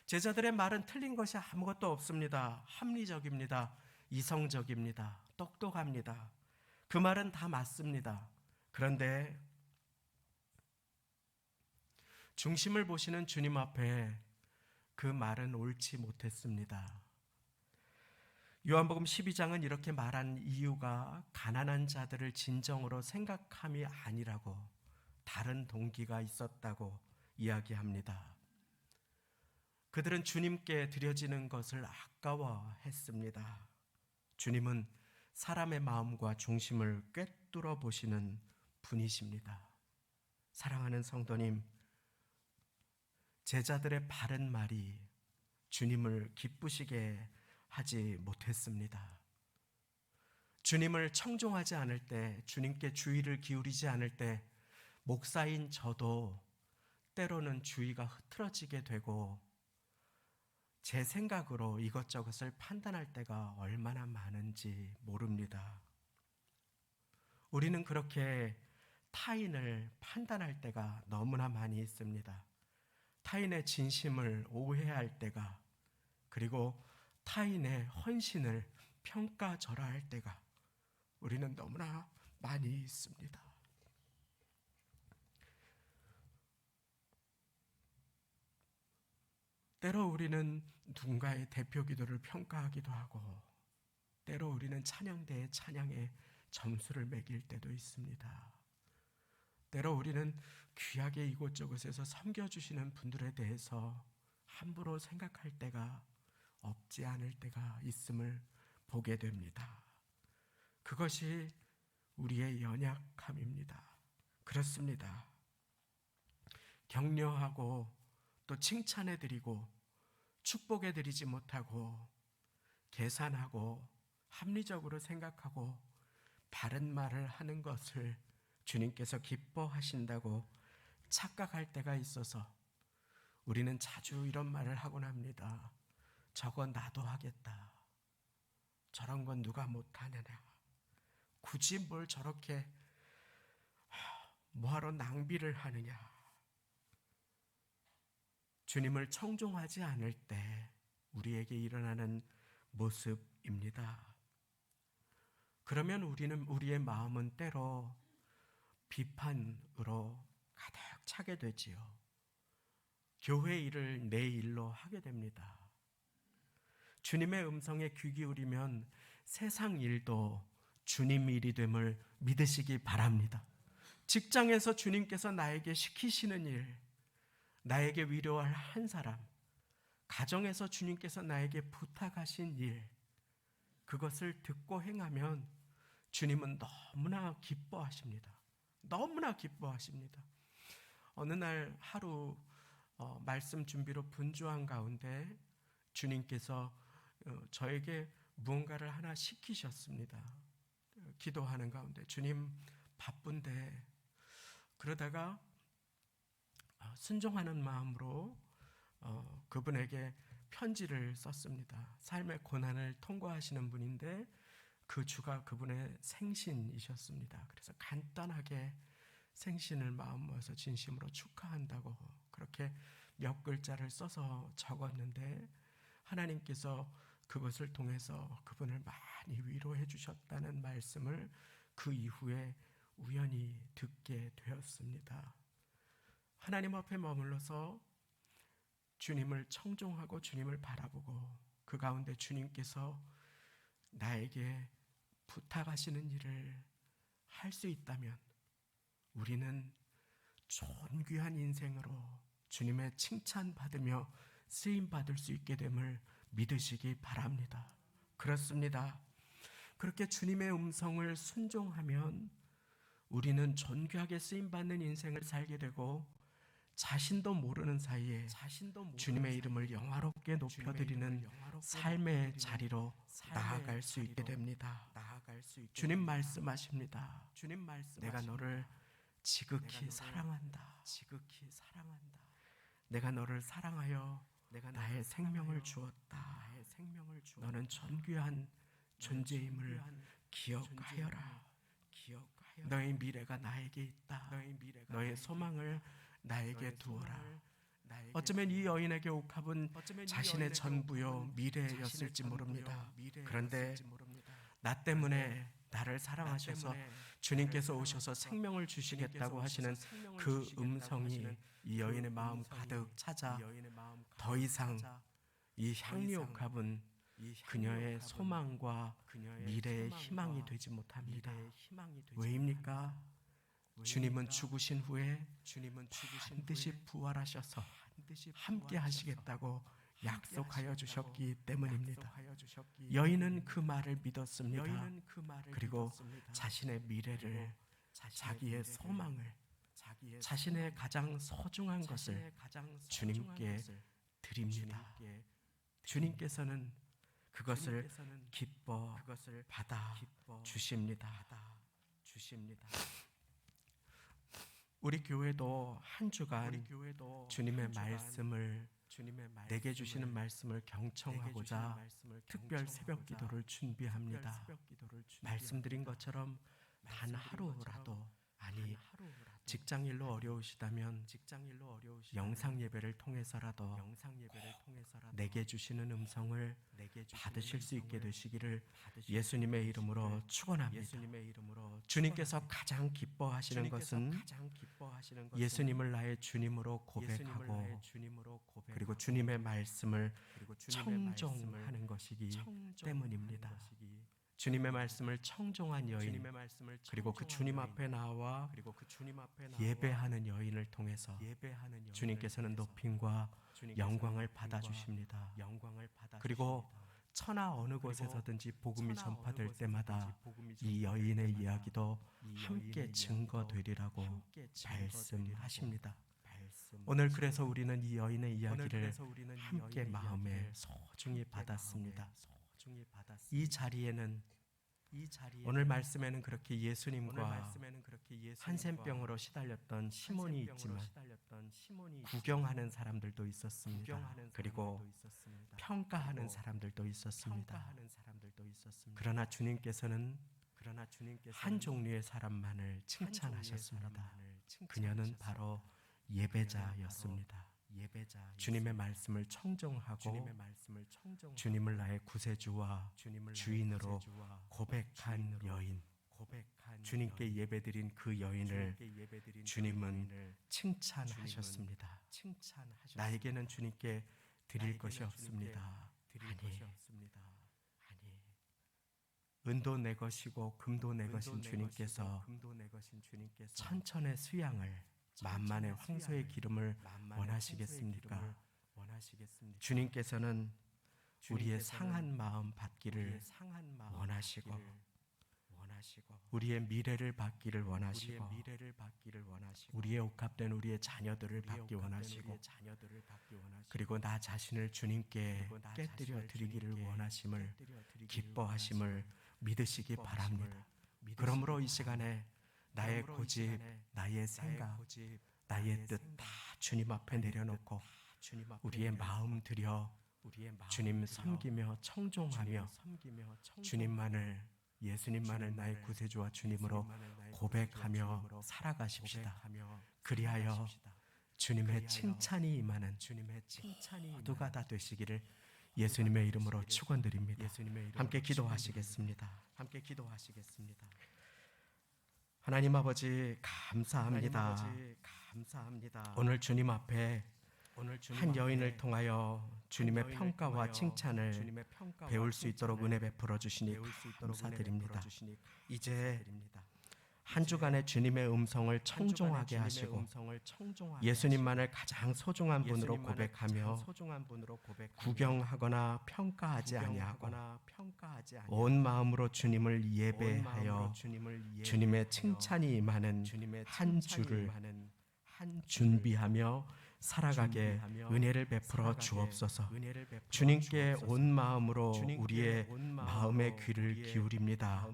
제자들의 말은 틀린 것이 아무것도 없습니다. 합리적입니다. 이성적입니다. 똑똑합니다. 그 말은 다 맞습니다. 그런데 중심을 보시는 주님 앞에 그 말은 옳지 못했습니다. 요한복음 12장은 이렇게 말한 이유가 가난한 자들을 진정으로 생각함이 아니라고, 다른 동기가 있었다고 이야기합니다. 그들은 주님께 드려지는 것을 아까워했습니다. 주님은 사람의 마음과 중심을 꿰뚫어 보시는 분이십니다. 사랑하는 성도님, 제자들의 바른 말이 주님을 기쁘시게 하지 못했습니다. 주님을 청종하지 않을 때, 주님께 주의를 기울이지 않을 때 목사인 저도 때로는 주의가 흐트러지게 되고 제 생각으로 이것저것을 판단할 때가 얼마나 많은지 모릅니다. 우리는 그렇게 타인을 판단할 때가 너무나 많이 있습니다. 타인의 진심을 오해할 때가, 그리고 타인의 헌신을 평가절하할 때가 우리는 너무나 많이 있습니다. 때로 우리는 누군가의 대표 기도를 평가하기도 하고, 때로 우리는 찬양대의 찬양에 점수를 매길 때도 있습니다. 때로 우리는 귀하게 이곳저곳에서 섬겨주시는 분들에 대해서 함부로 생각할 때가 없지 않을 때가 있음을 보게 됩니다. 그것이 우리의 연약함입니다. 그렇습니다. 격려하고 또 칭찬해드리고 축복해드리지 못하고 계산하고 합리적으로 생각하고 바른 말을 하는 것을 주님께서 기뻐하신다고 착각할 때가 있어서 우리는 자주 이런 말을 하곤 합니다. 저건 나도 하겠다. 저런 건 누가 못하느냐. 굳이 뭘 저렇게 뭐하러 낭비를 하느냐. 주님을 청종하지 않을 때 우리에게 일어나는 모습입니다. 그러면 우리의 마음은 때로 비판으로 가득 차게 되지요. 교회 일을 내 일로 하게 됩니다. 주님의 음성에 귀 기울이면 세상 일도 주님 일이 됨을 믿으시기 바랍니다. 직장에서 주님께서 나에게 시키시는 일, 나에게 위로할 한 사람, 가정에서 주님께서 나에게 부탁하신 일, 그것을 듣고 행하면 주님은 너무나 기뻐하십니다. 너무나 기뻐하십니다. 어느 날 하루 말씀 준비로 분주한 가운데 주님께서 저에게 무언가를 하나 시키셨습니다. 기도하는 가운데 주님 바쁜데, 그러다가 순종하는 마음으로 그분에게 편지를 썼습니다. 삶의 고난을 통과하시는 분인데 그 주가 그분의 생신이셨습니다. 그래서 간단하게 생신을 마음 모아서 진심으로 축하한다고 그렇게 몇 글자를 써서 적었는데, 하나님께서 그것을 통해서 그분을 많이 위로해 주셨다는 말씀을 그 이후에 우연히 듣게 되었습니다. 하나님 앞에 머물러서 주님을 청종하고 주님을 바라보고 그 가운데 주님께서 나에게 부탁하시는 일을 할 수 있다면 우리는 존귀한 인생으로 주님의 칭찬받으며 쓰임받을 수 있게 됨을 믿으시기 바랍니다. 그렇습니다. 그렇게 주님의 음성을 순종하면 우리는 존귀하게 쓰임받는 인생을 살게 되고 자신도 모르는 사이에 주님의 이름을 영화롭게 높여드리는 삶의 자리로 나아갈 수 있게 됩니다. 주님 말씀하십니다. 내가 너를 지극히 사랑한다. 내가 너를 사랑하여 나의 생명을 주었다. 너는 존귀한 존재임을 기억하여라. 너의 미래가 나에게 있다. 너의 소망을 나에게 두어라. 어쩌면 이 여인에게 옥합은 자신의 전부요 미래였을지 모릅니다. 그런데 나 때문에 나를 사랑하셔서 주님께서 오셔서 생명을 주시겠다고 하시는 그 음성이 이 여인의 마음 가득 찾아 더 이상 이 향리옥합은 그녀의 소망과 미래의 희망이 되지 못합니다. 왜입니까? 주님은 죽으신 후에 반드시 부활하셔서 함께 하시겠다고 약속하여 주셨기 때문입니다. 여인은 그 말을 믿었습니다. 그리고 자신의 미래를, 자기의 소망을, 자신의 가장 소중한 것을 주님께 드립니다. 주님께서는 그것을 기뻐 받아 주십니다. 우리 교회도 한 주간 주님의 말씀을, 내게 주시는 말씀을 경청하고자 특별 새벽 기도를 준비합니다. 말씀드린 것처럼 단 하루라도, 아니 직장일로 어려우시다면 영상 예배를 통해서라도 내게 주시는 음성을 받으실 수 있게 되시기를 예수님의 이름으로 축원합니다. 주님께서 가장 기뻐하시는 것은 예수님을 나의 주님으로 고백하고 그리고 주님의 말씀을 청종하는 것이기 때문입니다. 주님의 말씀을 청종한 여인, 그리고 그 주님 앞에 나와 예배하는 여인을 통해서 주님께서는 높임과 영광을 받아주십니다. 그리고 천하 어느 곳에서든지 복음이 전파될 때마다 이 여인의 이야기도 함께 증거되리라고 말씀하십니다. 오늘 그래서 우리는 이 여인의 이야기를 함께 마음에 소중히 받았습니다. 이 자리에는 오늘 말씀에는 그렇게 예수님과 한센병으로 시달렸던 시몬이 있지만 구경하는 사람들도 있었습니다. 그리고 평가하는 사람들도 있었습니다. 그러나 주님께서는 한 종류의 사람만을 칭찬하셨습니다. 그녀는 바로 예배자였습니다. 주님의 말씀을 청종하고 주님을 나의 구세주와 주인으로 고백한 여인, 주님께 예배드린 그 여인을 주님은 칭찬하셨습니다. 나에게는 주님께 드릴 것이 없습니다. 아니, 은도 내 것이고 금도 내 것인 주님께서 천천의 수양을, 만만의 황소의 기름을 원하시겠습니까? 주님께서는 우리의 상한 마음 받기를 원하시고 우리의 미래를 받기를 원하시고 우리의 옥합된 우리의 자녀들을 받기 원하시고 그리고 나 자신을 주님께 깨뜨려 드리기를 원하심을, 기뻐하심을 믿으시기 바랍니다. 그러므로 이 시간에 나의 고집, 나의 생각, 나의 뜻 다 주님 앞에 내려놓고 우리의 마음 들여 주님 섬기며 청종하며 주님만을, 예수님만을 나의 구세주와 주님으로 고백하며 살아가십시다. 그리하여 주님의 칭찬이 임하는 모두가 다 되시기를 예수님의 이름으로 축원드립니다. 함께 기도하시겠습니다. 하나님 아버지 감사합니다. 오늘 주님 앞에 한 여인을 통하여 주님의 평가와 칭찬을 배울 수 있도록 은혜 베풀어 주시니 감사드립니다. 이제 한 주간의 주님의 음성을 청종하게 하시고 예수님만을 가장 소중한 분으로 고백하며 구경하거나 평가하지 아니하고 온 마음으로 주님을 예배하여 주님의 칭찬이 임하는 한 주를 준비하며 살아가게 은혜를 베풀어 주옵소서. 주님께 온 마음으로 우리의 마음의 귀를 기울입니다.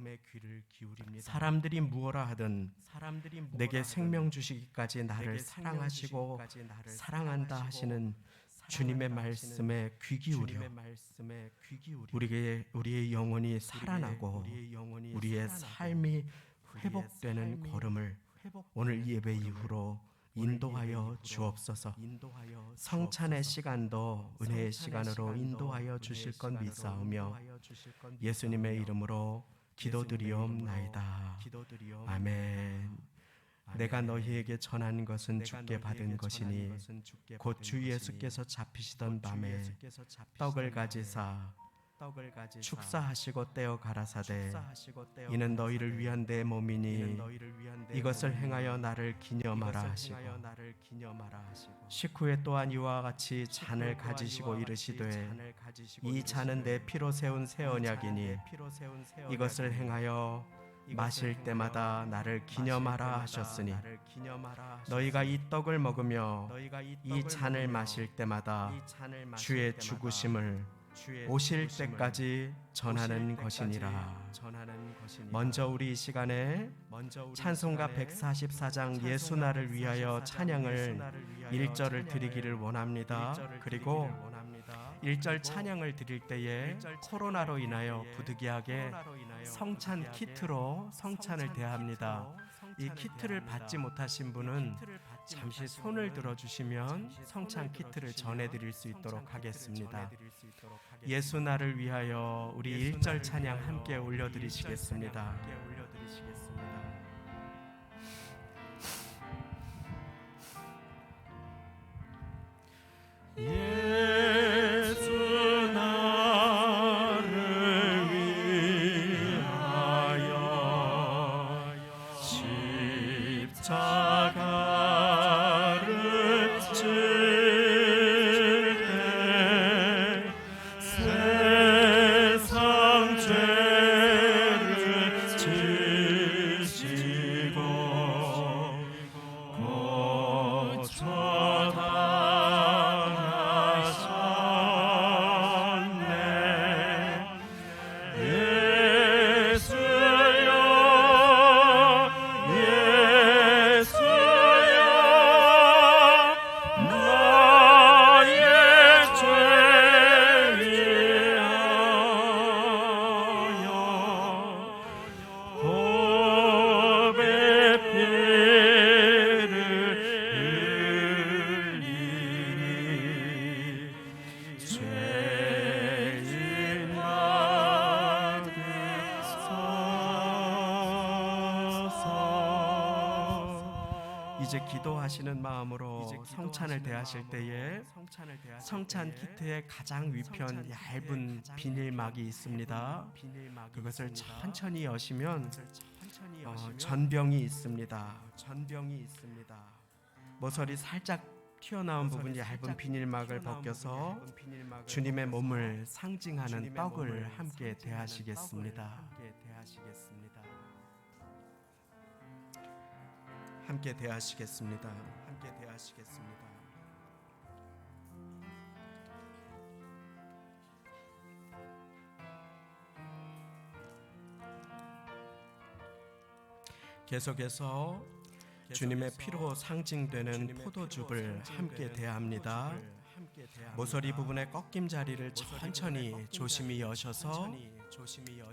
사람들이 무엇라 하든 내게 생명 주시기까지 나를 사랑하시고 사랑한다 하시는 주님의 말씀에 귀 기울여 우리의 영혼이 살아나고 우리의 삶이 회복되는 걸음을 오늘 예배 이후로 인도하여 주옵소서. 성찬의 시간도 은혜의 시간으로 인도하여 주실 것 믿사오며 예수님의 이름으로 기도드리옵나이다. 아멘. 내가 너희에게 전한 것은 주께 받은 것이니 곧 주 예수께서 잡히시던 밤에 떡을 가지사 축사하시고 떼어 가라사대 이는 너희를 위한 내 몸이니 이것을 행하여 나를 기념하라 하시고 식후에 또한 이와 같이 잔을 가지시고 이르시되 이 잔은 내 피로 세운 새 언약이니 이것을 행하여 마실 때마다 나를 기념하라 하셨으니 너희가 이 떡을 먹으며 이 잔을 마실 때마다 주의 죽으심을 오실 때까지 전하는 것이니라. 먼저 우리 이 시간에 찬송가 144장 예수 나를 위하여 찬양을 1절을 드리기를 원합니다. 그리고 1절 찬양을 드릴 때에 코로나로 인하여 부득이하게 성찬 키트로 성찬을 대합니다. 이 키트를 받지 못하신 분은 잠시 손을 들어주시면 성찬 키트를 전해드릴 수 있도록 하겠습니다. 예수 나를 위하여 우리 1절 찬양 함께 올려드리시겠습니다. 예수 나를 위하여 십자가를 질 때 세상 죄를 지시고 이제 기도하시는 마음으로 성찬을 대하실 때에 성찬 키트의 가장 위편 얇은 비닐막이 있습니다. 그것을 천천히 여시면 전병이 있습니다. 모서리 살짝 튀어나온 부분 얇은 비닐막을 벗겨서 주님의 몸을 상징하는 떡을 함께 대하시겠습니다. 함께 대하시겠습니다. 계속해서 주님의 피로 상징되는 포도즙을 함께 대합니다. 모서리 부분의 꺾임 자리를 천천히 조심히 여셔서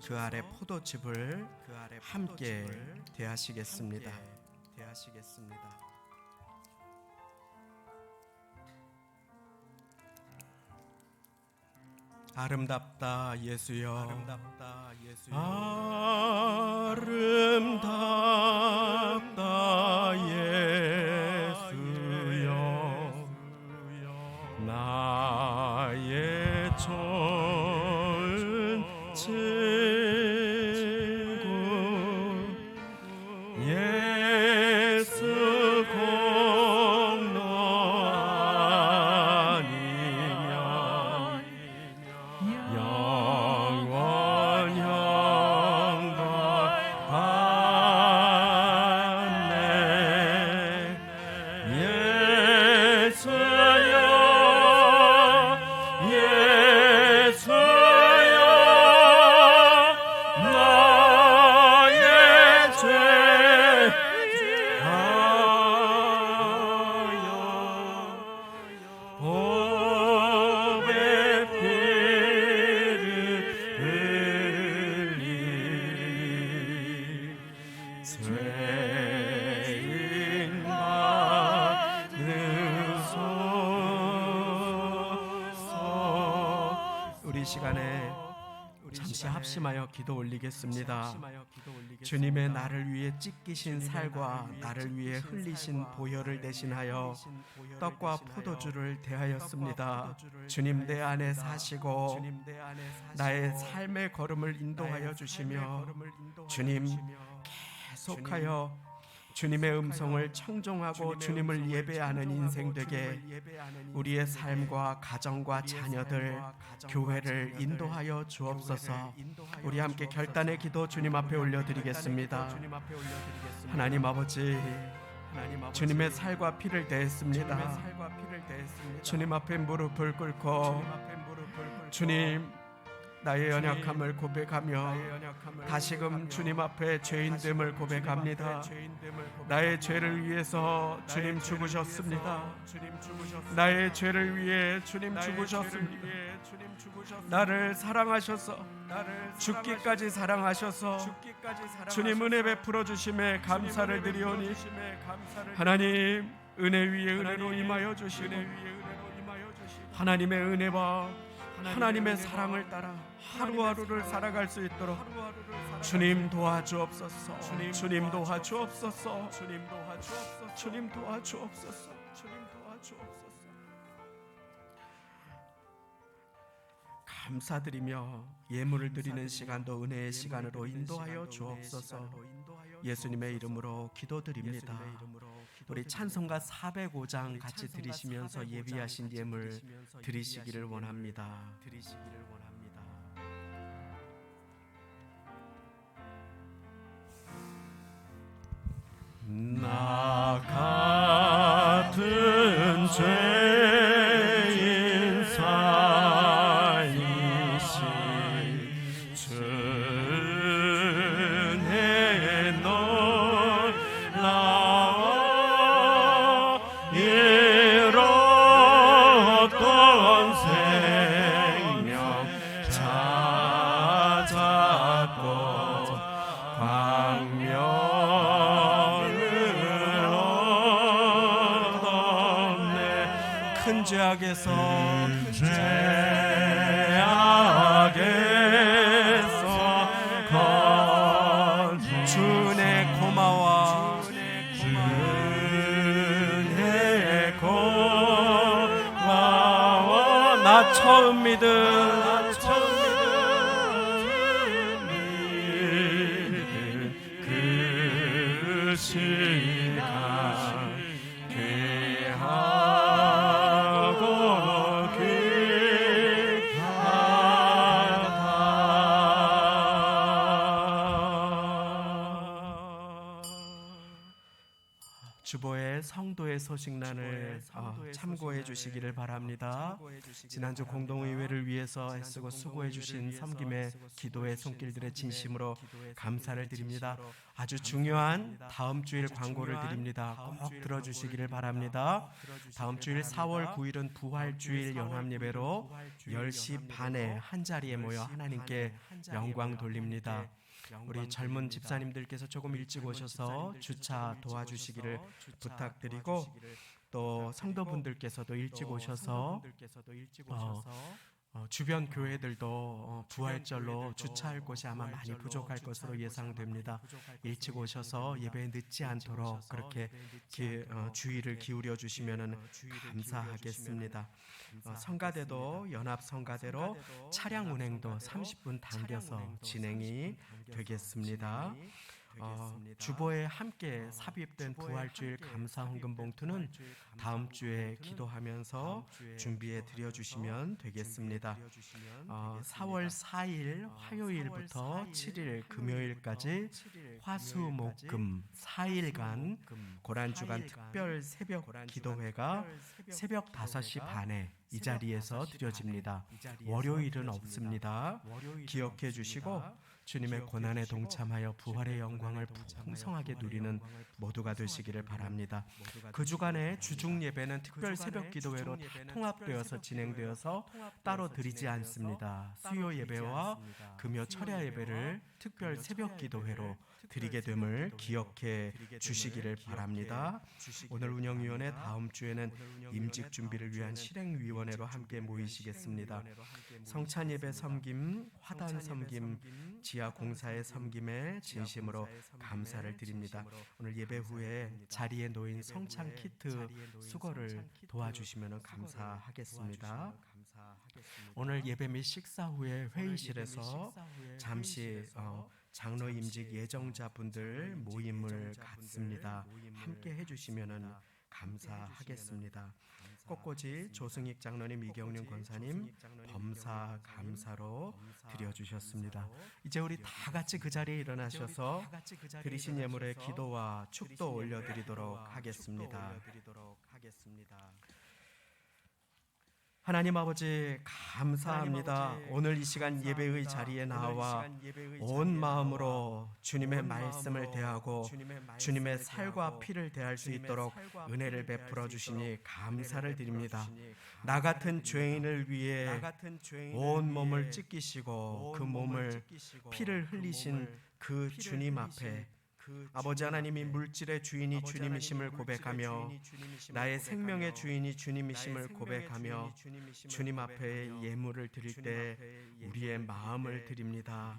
그 아래 포도즙을 함께 대하시겠습니다. 아름답다 예수여, 아름답다 예수여, 나의 좋은 친구 예수 공로 아니면 영원 영광 받네. 예수여 예수여, 나의 죄 하여 보배 피를 흘리리. 죄인 받으소서. 우리 시간에 잠시 합심하여 기도 올리겠습니다. 주님의 나를 위해 찢기신 살과 나를 위해 흘리신 보혈을 대신하여 떡과 포도주를 대하였습니다. 주님 내 안에 사시고 나의 삶의 걸음을 인도하여 주시며 주님 계속하여 주님의 음성을 청종하고 주님을 예배하는 인생 되게 우리의 삶과 가정과 자녀들, 교회를 인도하여 주옵소서. 우리 함께 결단의 기도 주님 앞에 올려드리겠습니다. 하나님 아버지, 주님의 살과 피를 대했습니다. 주님 앞에 무릎을 꿇고 주님 나의 연약함을 고백하며 다시금 주님 앞에 죄인됨을 고백합니다. 나의 죄를 위해서 주님 죽으셨습니다. 나의 죄를 위해 주님 죽으셨습니다. 나를 사랑하셔서 죽기까지 사랑하셔서 주님 은혜 베풀어 주심에 감사를 드리오니 하나님 은혜 위에 은혜로 임하여 주시고 하나님의 은혜와 하나님의 사랑을 따라 하루하루를 살아갈 수 있도록 주님 도와주옵소서. 주님 도와주옵소서. 주님 도와주옵소서. 주님 도와주옵소서. 주님 도와주옵소서. 감사드리며 예물을 드리는 시간도 은혜의 시간으로 인도하여 주옵소서. 예수님의 이름으로 기도드립니다. 우리 찬송가 405장 같이 드리시면서 예비하신 예물 드리시기를 원합니다. 나 같은 죄인 살리시 주 은혜에 놀라워 잃었던 생명 찾았고 광명을 얻었네. 큰 죄악에서 주의 고마워 주의 고마워 나 처음 믿은 그 시간 귀하고 귀하다. 주보에 주보의 성도의 소식란을 참고해 주시기를 바랍니다. 지난주 공동의회를 위해서 애쓰고 수고해 주신 섬김의 기도의 손길들의 진심으로 감사를 드립니다. 아주 중요한 다음 주일 광고를 드립니다. 꼭 들어주시기를 바랍니다. 다음 주일 4월 9일은 부활주일 연합예배로 10시 반에 한자리에 모여 하나님께 영광 돌립니다. 우리 젊은 집사님들께서 조금 일찍 오셔서 주차 도와주시기를 부탁드리고, 또 성도분들께서도 일찍 오셔서 주변 교회들도 부활절로 주차할 곳이 아마 많이 부족할 것으로 예상됩니다. 일찍 오셔서 예배에 늦지 않도록 그렇게 주의를 기울여 주시면 감사하겠습니다. 성가대도 연합 성가대로 차량 운행도 30분 당겨서 진행이 되겠습니다. 주보에 함께 삽입된 부활주일 감사 헌금 봉투는 다음 주에 기도하면서 준비해 드려주시면 되겠습니다. 4월 4일 화요일부터 7일 금요일까지 화수목금 4일간 고란주간 특별 새벽 기도회가 새벽 5시 반에 이 자리에서 드려집니다. 월요일은 없습니다. 기억해 주시고 주님의 고난에 동참하여 부활의 영광을 풍성하게 누리는 모두가 되시기를 바랍니다. 그 주간에 주중 예배는 특별 새벽 기도회로 다 통합되어서 진행되어서 따로 드리지 않습니다. 수요 예배와 금요 철야 예배를 특별 새벽 기도회로 드리게 됨을 기억해 주시기를 바랍니다. 오늘 운영위원회 다음 주에는 임직 준비를 위한 실행위원회로 함께 모이시겠습니다. 성찬 예배 섬김, 화단 섬김, 지하 공사의 섬김에 진심으로 감사를 드립니다. 오늘 예배 후에 자리에 놓인 성찬 키트 수거를 도와주시면 감사하겠습니다. 오늘 예배 및 식사 후에 회의실에서 잠시 장로 임직 예정자분들 모임을 갖습니다. 함께 해주시면 감사하겠습니다. 꽃꽂이 조승익 장로님, 이경륜 권사님 범사 감사로 드려주셨습니다. 이제 우리 다 같이 그 자리에 일어나셔서 드리신 예물의 기도와 축도 올려드리도록 하겠습니다. 하나님 아버지 감사합니다. 오늘 이 시간 예배의 자리에 나와 온 마음으로 주님의 말씀을 대하고 주님의 살과 피를 대할 수 있도록 은혜를 베풀어 주시니 감사를 드립니다. 나 같은 죄인을 위해 온 몸을 찢기시고 그 몸을 피를 흘리신 그 주님 앞에 아버지 하나님이 물질의 주인이 주님이심을 고백하며 나의 생명의 주인이 주님이심을 고백하며 주님 앞에 예물을 드릴 때 우리의 마음을 드립니다.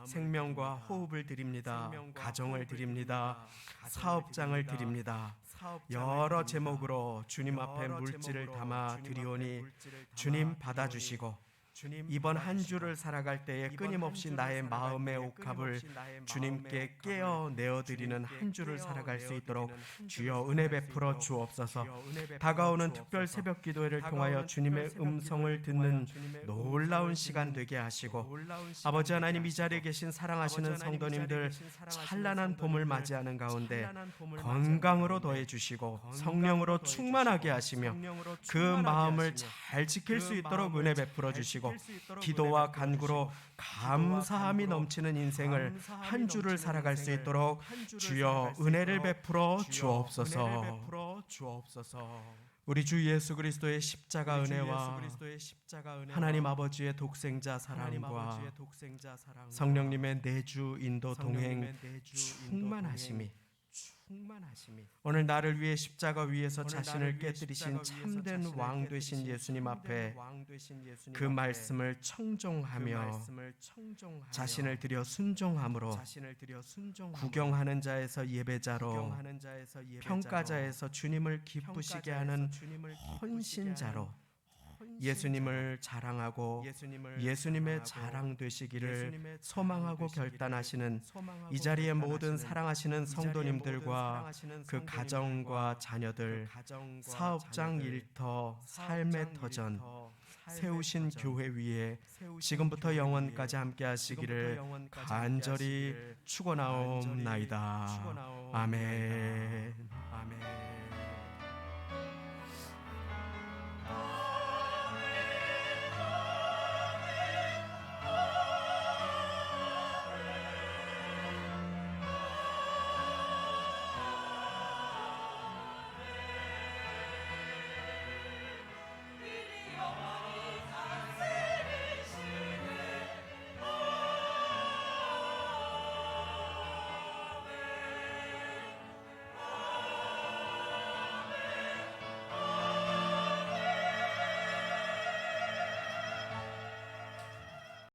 생명과 호흡을 드립니다. 가정을 드립니다. 사업장을 드립니다. 여러 제목으로 주님 앞에 물질을 담아 드리오니 주님 받아주시고 이번 한 주를 살아갈 때에 끊임없이 나의 마음의 옥합을 주님께 깨어 내어드리는 한 주를 살아갈 수 있도록 주여 은혜 베풀어 주옵소서. 다가오는 특별 새벽 기도회를 통하여 주님의 음성을 듣는 놀라운 시간 되게 하시고 아버지 하나님, 이 자리에 계신 사랑하시는 성도님들 찬란한 봄을 맞이하는 가운데 건강으로 더해 주시고 성령으로 충만하게 하시며 그 마음을 잘 지킬 수 있도록 은혜 베풀어 주시고 기도와 간구로 감사함이 넘치는 인생을 한 주를 살아갈 수 있도록 주여 은혜를 베풀어 주옵소서. 우리 주 예수 그리스도의 십자가 은혜와 하나님 아버지의 독생자 사랑과 성령님의 내주 인도 동행 충만하심이 오늘 나를 위해 십자가 위에서 자신을 깨뜨리신 참된 왕 되신 예수님 앞에 그 말씀을 청종하며 자신을 드려 순종함으로 구경하는 자에서 예배자로 평가자에서 주님을 기쁘시게 하는 헌신자로 예수님을 자랑하고 예수님의 자랑 되시기를 소망하고 결단하시는 이 자리의 모든 사랑하시는 성도님들과 그 가정과 자녀들, 사업장 일터, 삶의 터전 세우신 교회 위에 지금부터 영원까지 함께 하시기를 간절히 축원하옵나이다. 아멘.